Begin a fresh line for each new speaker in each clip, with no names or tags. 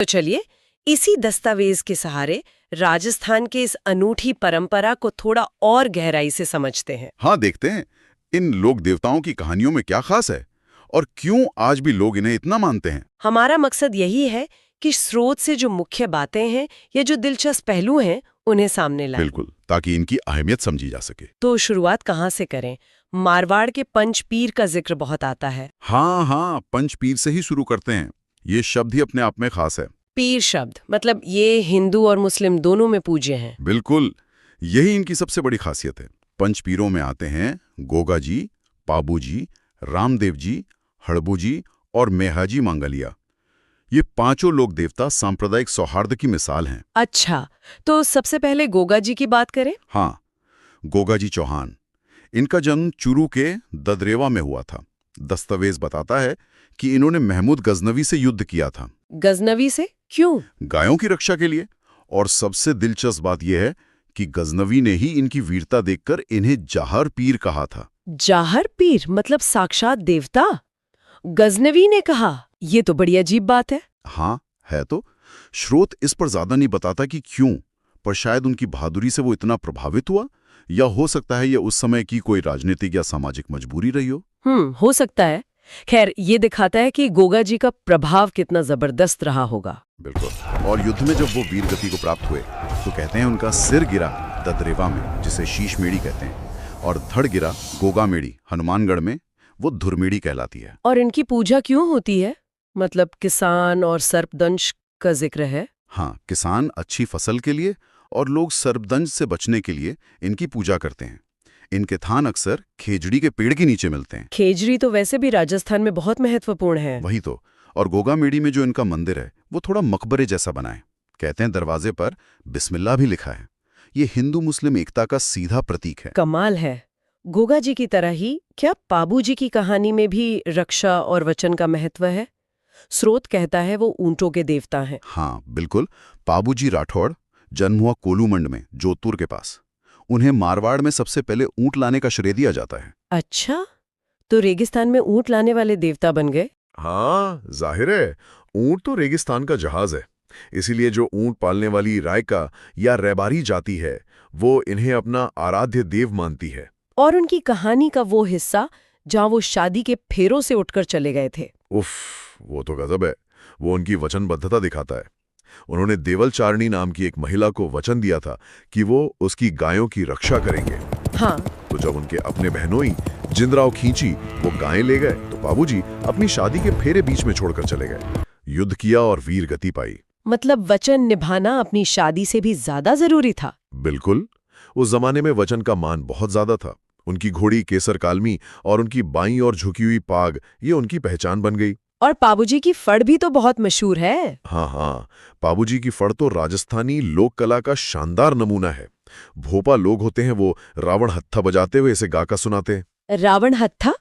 तो चलिए इसी दस्तावेज के सहारे राजस्थान के इस अनूठी परंपरा को थोड़ा और गहराई से समझते हैं।
हाँ, देखते हैं इन लोक देवताओं की कहानियों में क्या खास है और क्यों आज भी लोग इन्हें इतना मानते हैं।
हमारा मकसद यही है कि स्रोत से जो मुख्य बातें हैं या जो दिलचस्प पहलू हैं उन्हें सामने लाएं।
बिल्कुल, ताकि इनकी अहमियत समझी जा सके।
तो शुरुआत कहाँ से करें? मारवाड़ के पंचपीर का जिक्र बहुत आता है।
हाँ, पंचपीर से ही शुरू करते हैं। ये शब्द ही अपने आप में खास है।
पीर शब्द मतलब ये हिंदू और मुस्लिम दोनों में पूज्य हैं।
बिल्कुल, यही इनकी सबसे बड़ी खासियत है। पंचपीरों में आते हैं गोगा जी, पाबू जी, रामदेव जी, हड़बू जी और मेहाजी मांगलिया। ये पांचों लोक देवता सांप्रदायिक सौहार्द की मिसाल हैं।
अच्छा, तो सबसे पहले गोगा जी की बात करें।
हाँ, गोगा जी चौहान। इनका जन्म चूरू के ददरेवा में हुआ था। दस्तावेज बताता है कि इन्होंने महमूद गजनवी से युद्ध किया था।
गजनवी से क्यों?
गायों की रक्षा के लिए। और सबसे दिलचस्प बात यह है कि गजनवी ने ही इनकी वीरता देखकर इन्हें जाहर पीर कहा था।
जाहर पीर मतलब साक्षात देवता? गजनवी ने कहा? ये तो बड़ी अजीब बात है।
हाँ, है तो। स्रोत इस पर ज्यादा नहीं बताता कि क्यों, पर शायद उनकी बहादुरी से वो इतना प्रभावित हुआ, या हो सकता है ये उस समय की कोई राजनीतिक या सामाजिक मजबूरी रही हो।
हो सकता है। खैर, ये दिखाता है कि गोगा जी का प्रभाव कितना जबरदस्त रहा होगा।
बिल्कुल। और युद्ध में जब वो वीर गति को प्राप्त हुए तो कहते हैं उनका सिर गिरा ददरेवा में, जिसे शीश मेड़ी कहते हैं, और धड़ गिरा गोगा मेड़ी हनुमानगढ़ में, वो धुरमेड़ी कहलाती है।
और इनकी पूजा क्यों होती है? मतलब किसान और सर्पदंश का जिक्र है।
हाँ, किसान अच्छी फसल के लिए और लोग सर्पदंश से बचने के लिए इनकी पूजा करते हैं। इनके थान अक्सर खेजड़ी के पेड़ के नीचे मिलते हैं।
खेजड़ी तो वैसे भी राजस्थान में बहुत महत्वपूर्ण है।
वही तो। और गोगा मेड़ी में जो इनका मंदिर है वो थोड़ा मकबरे जैसा बना है। कहते हैं दरवाजे पर बिस्मिल्लाह भी लिखा है। ये हिंदू मुस्लिम एकता का सीधा प्रतीक है।
कमाल है। गोगा जी की तरह ही क्या पाबू जी की कहानी में भी रक्षा और वचन का महत्व है? स्रोत कहता है वो ऊंटों के देवता हैं।
हाँ, बिल्कुल। पाबूजी राठौड़ जन्म हुआ कोलूमंड में, जोधपुर के पास। उन्हें मारवाड़ में सबसे पहले ऊंट लाने का श्रेय दिया जाता है।
अच्छा, तो रेगिस्तान में ऊंट लाने वाले देवता बन गए।
हाँ, जाहिर है। ऊंट तो रेगिस्तान का जहाज है। इसीलिए जो ऊंट पालने वाली रायका या रैबारी जाति है वो इन्हें अपना आराध्य देव मानती है।
और उनकी कहानी का वो हिस्सा जहां वो शादी के फेरों से उठकर चले गए थे।
उफ, वो तो गजब है। वो उनकी वचनबद्धता दिखाता है। उन्होंने देवलचारणी नाम की एक महिला को वचन दिया था कि वो उसकी गायों की रक्षा करेंगे।
हाँ,
तो जब उनके अपने बहनोई जिंदराव खींची वो गायें ले गए तो बाबूजी अपनी शादी के फेरे बीच में छोड़कर चले गए। युद्ध किया और वीर गति पाई।
मतलब वचन निभाना अपनी शादी से भी ज्यादा जरूरी था।
बिल्कुल। उस जमाने में वचन का मान बहुत ज्यादा था। उनकी घोड़ी केसर कालमी और उनकी बाईं और झुकी हुई पाग ये उनकी पहचान बन गई।
और पाबूजी की फड़ भी तो बहुत मशहूर है।
हाँ, पाबूजी की फड़ तो राजस्थानी लोक कला का शानदार नमूना है। भोपा लोग होते हैं वो रावण हत्था बजाते हुए इसे गाकर सुनाते हैं।
रावण हत्था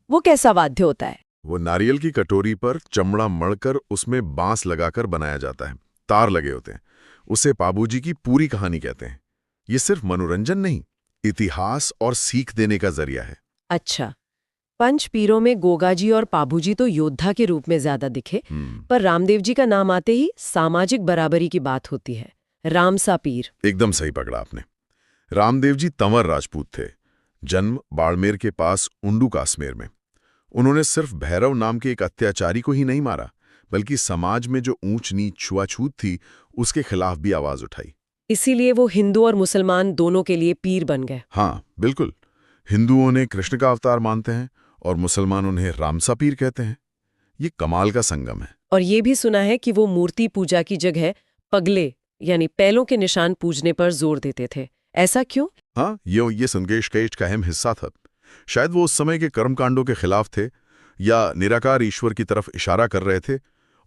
वो कैसा वाद्य होता है?
वो नारियल की कटोरी पर चमड़ा मढ़कर उसमें बांस लगाकर बनाया जाता है। तार लगे होते हैं। उसे पाबूजी की पूरी कहानी कहते हैं। ये सिर्फ मनोरंजन नहीं, इतिहास और सीख देने का जरिया है।
अच्छा, पंचपीरों में गोगाजी और पाबूजी तो योद्धा के रूप में ज्यादा दिखे, पर रामदेव जी का नाम आते ही सामाजिक बराबरी की बात होती है। रामसा पीर।
एकदम सही पकड़ा आपने। रामदेव जी तंवर राजपूत थे। जन्म बाड़मेर के पास उंडू काश्मीर में। उन्होंने सिर्फ भैरव नाम के एक अत्याचारी को ही नहीं मारा, बल्कि समाज में जो ऊंच नीच छुआछूत थी उसके खिलाफ भी आवाज उठाई।
इसीलिए वो हिंदू और मुसलमान दोनों के लिए पीर बन गए।
हाँ, बिल्कुल। हिंदुओं ने कृष्ण का अवतार मानते हैं और मुसलमान उन्हें रामसा पीर कहते हैं। ये कमाल का संगम है।
और ये भी सुना है कि वो मूर्ति पूजा की जगह पगले यानी पैलों के निशान पूजने पर जोर देते थे। ऐसा क्यों?
हाँ, ये संदेश का अहम हिस्सा था। शायद वो उस समय के कर्मकांडों के खिलाफ थे या निराकार ईश्वर की तरफ इशारा कर रहे थे।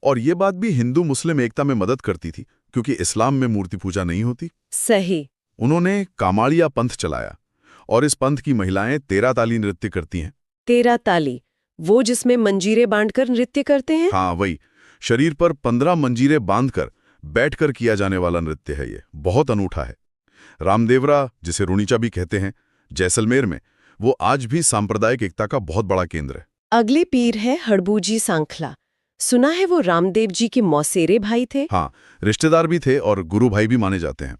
और ये बात भी हिंदू मुस्लिम एकता में मदद करती थी, क्योंकि इस्लाम में मूर्ति पूजा नहीं होती।
सही।
उन्होंने कामाड़िया पंथ चलाया और इस पंथ की महिलाएं 13 ताली नृत्य करती हैं।
13 ताली, वो जिसमें मंजीरे बांधकर नृत्य करते हैं?
हाँ, वही। शरीर पर 15 मंजीरे बांधकर बैठकर किया जाने वाला नृत्य है। ये बहुत अनूठा है। रामदेवरा, जिसे रुणीचा भी कहते हैं, जैसलमेर में, वो आज भी सांप्रदायिक एकता का बहुत बड़ा केंद्र है।
अगले पीर है हड़बूजी सांखला। सुना है वो रामदेव जी के मौसेरे भाई थे।
हाँ, रिश्तेदार भी थे और गुरु भाई भी माने जाते हैं।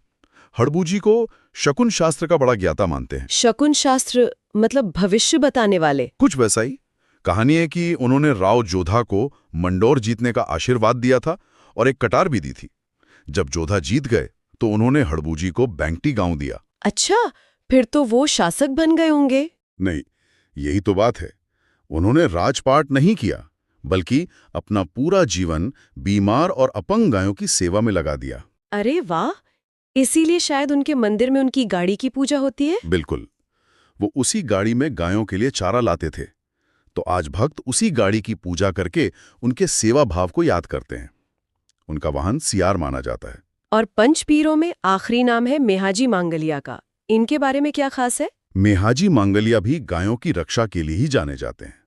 हड़बू जी को शकुन शास्त्र का बड़ा ज्ञाता मानते हैं।
शकुन शास्त्र मतलब भविष्य बताने वाले?
कुछ वैसा ही। कहानी है कि उन्होंने राव जोधा को मंडोर जीतने का आशीर्वाद दिया था और एक कटार भी दी थी। जब जोधा जीत गए तो उन्होंने हड़बू जी को बैंकटी गांव दिया।
अच्छा, फिर तो वो शासक बन गए होंगे।
नहीं, यही तो बात है। उन्होंने राजपाट नहीं किया, बल्कि अपना पूरा जीवन बीमार और अपंग गायों की सेवा में लगा दिया।
अरे वाह, इसीलिए शायद उनके मंदिर में उनकी गाड़ी की पूजा होती है।
बिल्कुल, वो उसी गाड़ी में गायों के लिए चारा लाते थे। तो आज भक्त उसी गाड़ी की पूजा करके उनके सेवा भाव को याद करते हैं। उनका वाहन सियार माना जाता है।
और पंचपीरों में आखिरी नाम है मेहाजी मांगलिया का। इनके बारे में क्या खास है?
मेहाजी मांगलिया भी गायों की रक्षा के लिए ही जाने जाते हैं।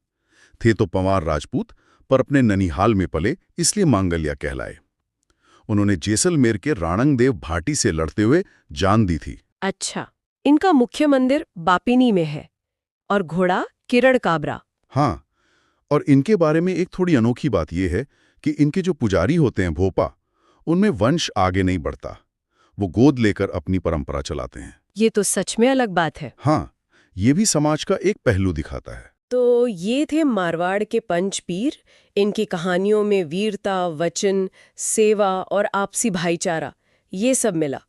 थे तो पंवार राजपूत, पर अपने ननिहाल में पले, इसलिए मांगलिया कहलाए। उन्होंने जैसलमेर के राणंगदेव भाटी से लड़ते हुए जान दी थी।
अच्छा, इनका मुख्य मंदिर बापिनी में है और घोड़ा किरण काबरा।
हाँ, और इनके बारे में एक थोड़ी अनोखी बात यह है कि इनके जो पुजारी होते हैं भोपा, उनमें वंश आगे नहीं बढ़ता। वो गोद लेकर अपनी परंपरा चलाते हैं।
ये तो सच में अलग बात है।
हाँ, ये भी समाज का एक पहलू दिखाता है।
तो ये थे मारवाड़ के पंचपीर। इनकी कहानियों में वीरता, वचन, सेवा और आपसी भाईचारा ये सब मिला।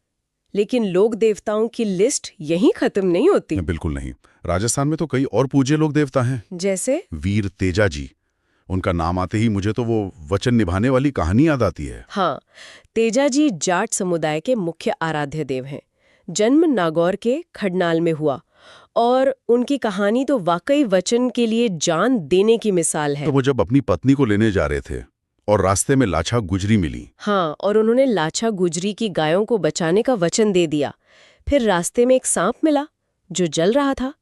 लेकिन लोक देवताओं की लिस्ट यहीं खत्म नहीं होती।
बिल्कुल नहीं। राजस्थान में तो कई और पूज्य लोक देवता हैं।
जैसे
वीर तेजा जी। उनका नाम आते ही मुझे तो वो वचन निभाने वाली कहानी याद आती है।
हाँ, तेजा जी जाट समुदाय के मुख्य आराध्य देव हैं। जन्म नागौर के खडनाल में हुआ और उनकी कहानी तो वाकई वचन के लिए जान देने की मिसाल है।
तो वो जब अपनी पत्नी को लेने जा रहे थे और रास्ते में लाछा गुजरी मिली।
हाँ, और उन्होंने लाछा गुजरी की गायों को बचाने का वचन दे दिया। फिर रास्ते में एक सांप मिला जो जल रहा था।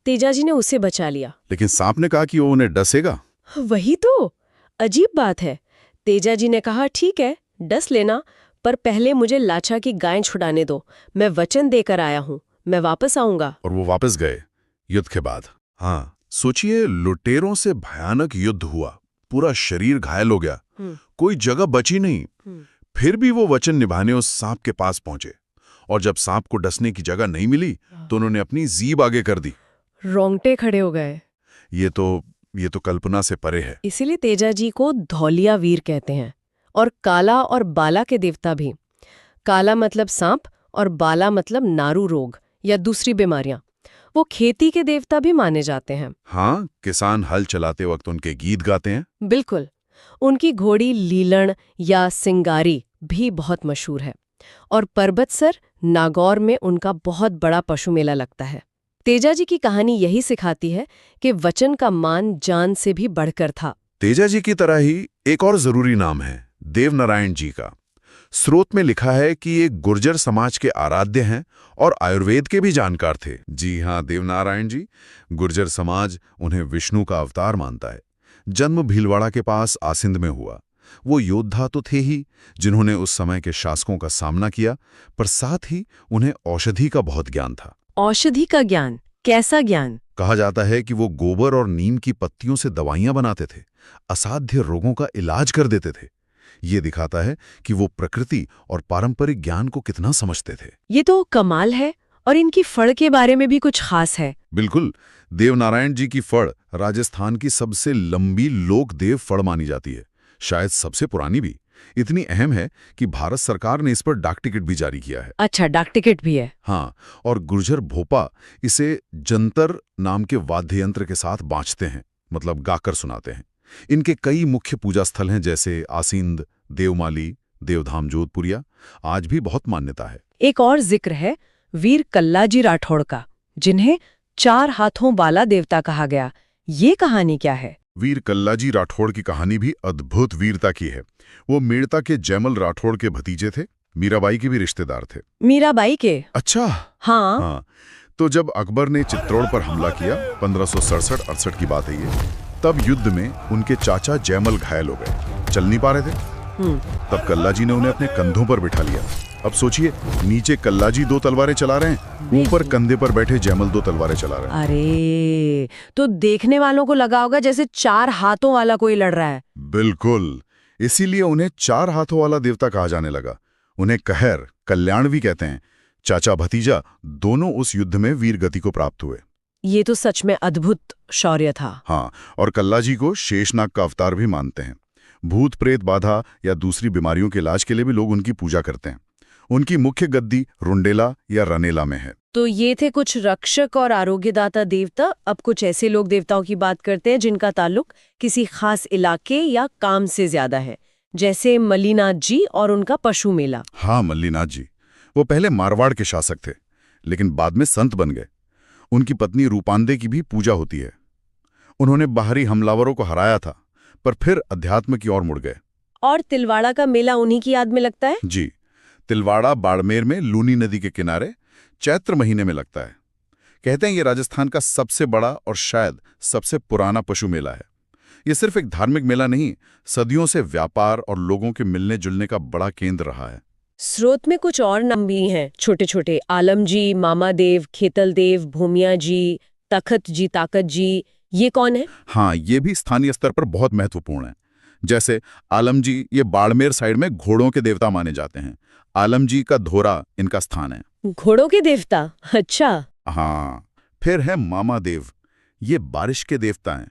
तेजा जी ने उसे बचा लिया।
लेकिन सांप ने कहा कि वो उन्हें डसेगा।
वही तो अजीब बात है। तेजा जी ने कहा, ठीक है, डस लेना, पर पहले मुझे लाछा की गायें छुड़ाने दो। मैं वचन देकर आया हूँ, मैं वापस आऊंगा।
और वो वापस गए युद्ध के बाद। हाँ, सोचिए, लुटेरों से भयानक युद्ध हुआ, पूरा शरीर घायल हो गया, कोई जगह बची नहीं। फिर भी वो वचन निभाने उस सांप के पास पहुंचे, और जब सांप को डसने की जगह नहीं मिली तो उन्होंने अपनी जीभ आगे कर दी।
रोंगटे खड़े हो गए।
ये तो कल्पना से परे है।
इसीलिए तेजा जी को धौलिया वीर कहते हैं। और काला और बाला के देवता भी। काला मतलब सांप और बाला मतलब नारू रोग या दूसरी बीमारियां। वो खेती के देवता भी माने जाते हैं।
हाँ, किसान हल चलाते वक्त उनके गीत गाते हैं।
बिल्कुल। उनकी घोड़ी लीलण या सिंगारी भी बहुत मशहूर है। और पर्वतसर नागौर में उनका बहुत बड़ा पशु मेला लगता है। तेजा जी की कहानी यही सिखाती है कि वचन का मान जान से भी बढ़कर था।
तेजा जी की तरह ही एक और जरूरी नाम है देवनारायण जी का। स्रोत में लिखा है कि ये गुर्जर समाज के आराध्य हैं और आयुर्वेद के भी जानकार थे। जी हाँ, देवनारायण जी। गुर्जर समाज उन्हें विष्णु का अवतार मानता है। जन्म भीलवाड़ा के पास आसिंद में हुआ। वो योद्धा तो थे ही, जिन्होंने उस समय के शासकों का सामना किया, पर साथ ही उन्हें औषधि का बहुत ज्ञान था।
औषधि का ज्ञान? कैसा ज्ञान?
कहा जाता है कि वो गोबर और नीम की पत्तियों से दवाइयां बनाते थे, असाध्य रोगों का इलाज कर देते थे। ये दिखाता है कि वो प्रकृति और पारंपरिक ज्ञान को कितना समझते थे।
ये तो कमाल है। और इनकी फड़ के बारे में भी कुछ खास है।
बिल्कुल। देवनारायण जी की फड़ राजस्थान की सबसे लंबी लोक देव फड़ मानी जाती है, शायद सबसे पुरानी भी। इतनी अहम है कि भारत सरकार ने इस पर डाक टिकट भी जारी किया है।
अच्छा, डाक टिकट भी है?
हाँ, और गुर्जर भोपा इसे जंतर नाम के वाद्य यंत्र के साथ बाँचते हैं, मतलब गाकर सुनाते हैं। इनके कई मुख्य पूजा स्थल हैं, जैसे आसींद, देवमाली, देवधाम जोधपुरिया। आज भी बहुत मान्यता है।
एक और जिक्र है वीर कल्लाजी राठौड़ का, जिन्हें 4 हाथों वाला देवता कहा गया। ये कहानी क्या है?
वीर कल्लाजी राठौड़ की कहानी भी अद्भुत वीरता की है। वो मेड़ता के जयमल राठौड़ के भतीजे थे, मीराबाई के भी रिश्तेदार थे।
मीराबाई के?
अच्छा। हाँ। तो जब अकबर ने चित्तौड़ पर हमला किया, 1567-68 की बात है ये, तब युद्ध में उनके चाचा जयमल घायल हो गए, चल नहीं पा रहे थे। तब कल्लाजी ने उन्हें अपने कंधों पर बिठा लिया। अब सोचिए, नीचे कल्लाजी 2 तलवारें चला रहे हैं, ऊपर कंधे पर बैठे जैमल 2 तलवारें चला रहे हैं।
अरे, तो देखने वालों को लगा होगा जैसे 4 हाथों वाला कोई लड़ रहा है।
बिल्कुल, इसीलिए उन्हें 4 हाथों वाला देवता कहा जाने लगा। उन्हें कहर, कल्याण भी कहते हैं। चाचा भतीजा दोनों उस युद्ध में वीर गति को प्राप्त हुए।
ये तो सच में अद्भुत शौर्य था।
हाँ, और कल्लाजी को शेषनाग का अवतार भी मानते हैं। भूत प्रेत बाधा या दूसरी बीमारियों के इलाज के लिए भी लोग उनकी पूजा करते हैं। उनकी मुख्य गद्दी रुंडेला या रनेला में है।
तो ये थे कुछ रक्षक और आरोग्यदाता देवता। अब कुछ ऐसे लोग देवताओं की बात करते हैं जिनका ताल्लुक किसी खास इलाके या काम से ज्यादा है, जैसे मल्लीनाथ जी और उनका पशु मेला।
हाँ, मल्लीनाथ जी, वो पहले मारवाड़ के शासक थे, लेकिन बाद में संत बन गए। उनकी पत्नी रूपांदे की भी पूजा होती है। उन्होंने बाहरी हमलावरों को हराया था, पर फिर अध्यात्म की ओर मुड़ गए।
और तिलवाड़ा का मेला उन्हीं की याद में लगता है?
जी, तिलवाड़ा बाड़मेर में लूनी नदी के किनारे चैत्र महीने में लगता है। कहते हैं ये राजस्थान का सबसे बड़ा और शायद सबसे पुराना पशु मेला है। ये सिर्फ एक धार्मिक मेला नहीं, सदियों से व्यापार और लोगों के मिलने जुलने का बड़ा केंद्र रहा है।
स्रोत में कुछ और नाम भी हैं, छोटे छोटे। आलम जी, मामा देव, खेतल देव, भूमिया जी, तखत जी, ताकत जी, ये कौन है?
हाँ, ये भी स्थानीय स्तर पर बहुत महत्वपूर्ण है। जैसे आलम जी, ये बाड़मेर साइड में घोड़ों के देवता माने जाते हैं। आलम जी का धोरा इनका स्थान है।
घोड़ों के देवता? अच्छा।
हाँ, फिर है मामा देव, ये बारिश के देवता हैं।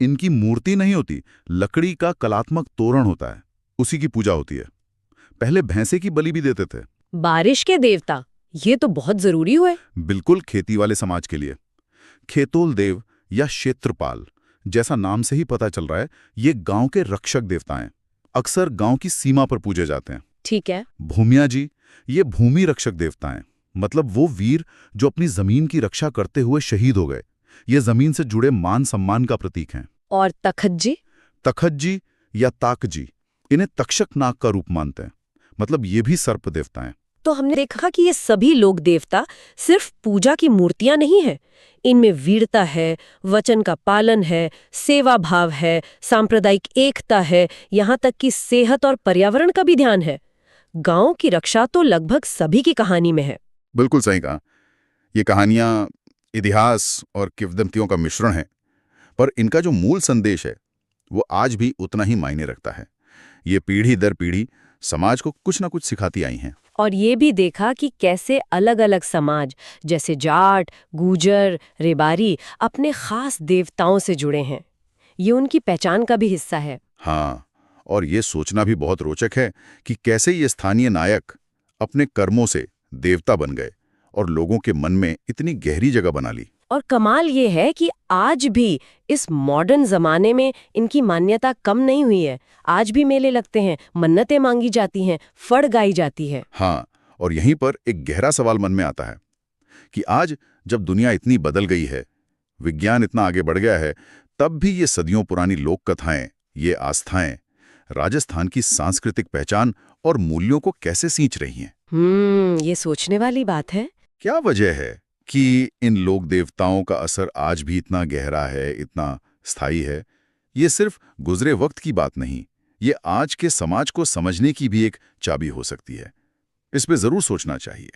इनकी मूर्ति नहीं होती, लकड़ी का कलात्मक तोरण होता है, उसी की पूजा होती है। पहले भैंसे की बलि भी देते थे।
बारिश के देवता, ये तो बहुत जरूरी हुए।
बिल्कुल, खेती वाले समाज के लिए। खेतोल देव या क्षेत्रपाल, जैसा नाम से ही पता चल रहा है, ये गांव के रक्षक देवता हैं। अक्सर गांव की सीमा पर पूजे जाते हैं।
ठीक है।
भूमिया जी, ये भूमि रक्षक देवता हैं, मतलब वो वीर जो अपनी जमीन की रक्षा करते हुए शहीद हो गए। ये जमीन से जुड़े मान सम्मान का प्रतीक हैं।
और तखत जी?
तखत जी या ताक जी, इन्हें तक्षक नाग का रूप मानते हैं, मतलब ये भी सर्प देवता हैं।
तो हमने देखा कि ये सभी लोक देवता सिर्फ पूजा की मूर्तियां नहीं हैं। इनमें वीरता है, वचन का पालन है, सेवा भाव है, सांप्रदायिक एकता है, यहाँ तक कि सेहत और पर्यावरण का भी ध्यान है। गांव की रक्षा तो लगभग सभी की कहानी में है।
बिल्कुल सही कहा। ये कहानियां इतिहास और किंवदंतियों का मिश्रण है, पर इनका जो मूल संदेश है वो आज भी उतना ही मायने रखता है। ये पीढ़ी दर पीढ़ी समाज को कुछ ना कुछ सिखाती आई हैं।
और ये भी देखा कि कैसे अलग अलग समाज जैसे जाट, गूजर, रेबारी अपने खास देवताओं से जुड़े हैं। ये उनकी पहचान का भी हिस्सा है।
हाँ, और ये सोचना भी बहुत रोचक है कि कैसे ये स्थानीय नायक अपने कर्मों से देवता बन गए और लोगों के मन में इतनी गहरी जगह बना ली।
और कमाल ये है कि आज भी इस मॉडर्न जमाने में इनकी मान्यता कम नहीं हुई है। आज भी मेले लगते हैं, मन्नतें मांगी जाती हैं, फड़ गाई जाती है।
हाँ, और यहीं पर एक गहरा सवाल मन में आता है कि आज जब दुनिया इतनी बदल गई है, विज्ञान इतना आगे बढ़ गया है, तब भी ये सदियों पुरानी लोक कथाएं, ये आस्थाएं राजस्थान की सांस्कृतिक पहचान और मूल्यों को कैसे सींच रही हैं।
ये सोचने वाली बात है।
क्या वजह है कि इन लोक देवताओं का असर आज भी इतना गहरा है, इतना स्थायी है? ये सिर्फ गुजरे वक्त की बात नहीं, ये आज के समाज को समझने की भी एक चाबी हो सकती है। इस पे जरूर सोचना चाहिए।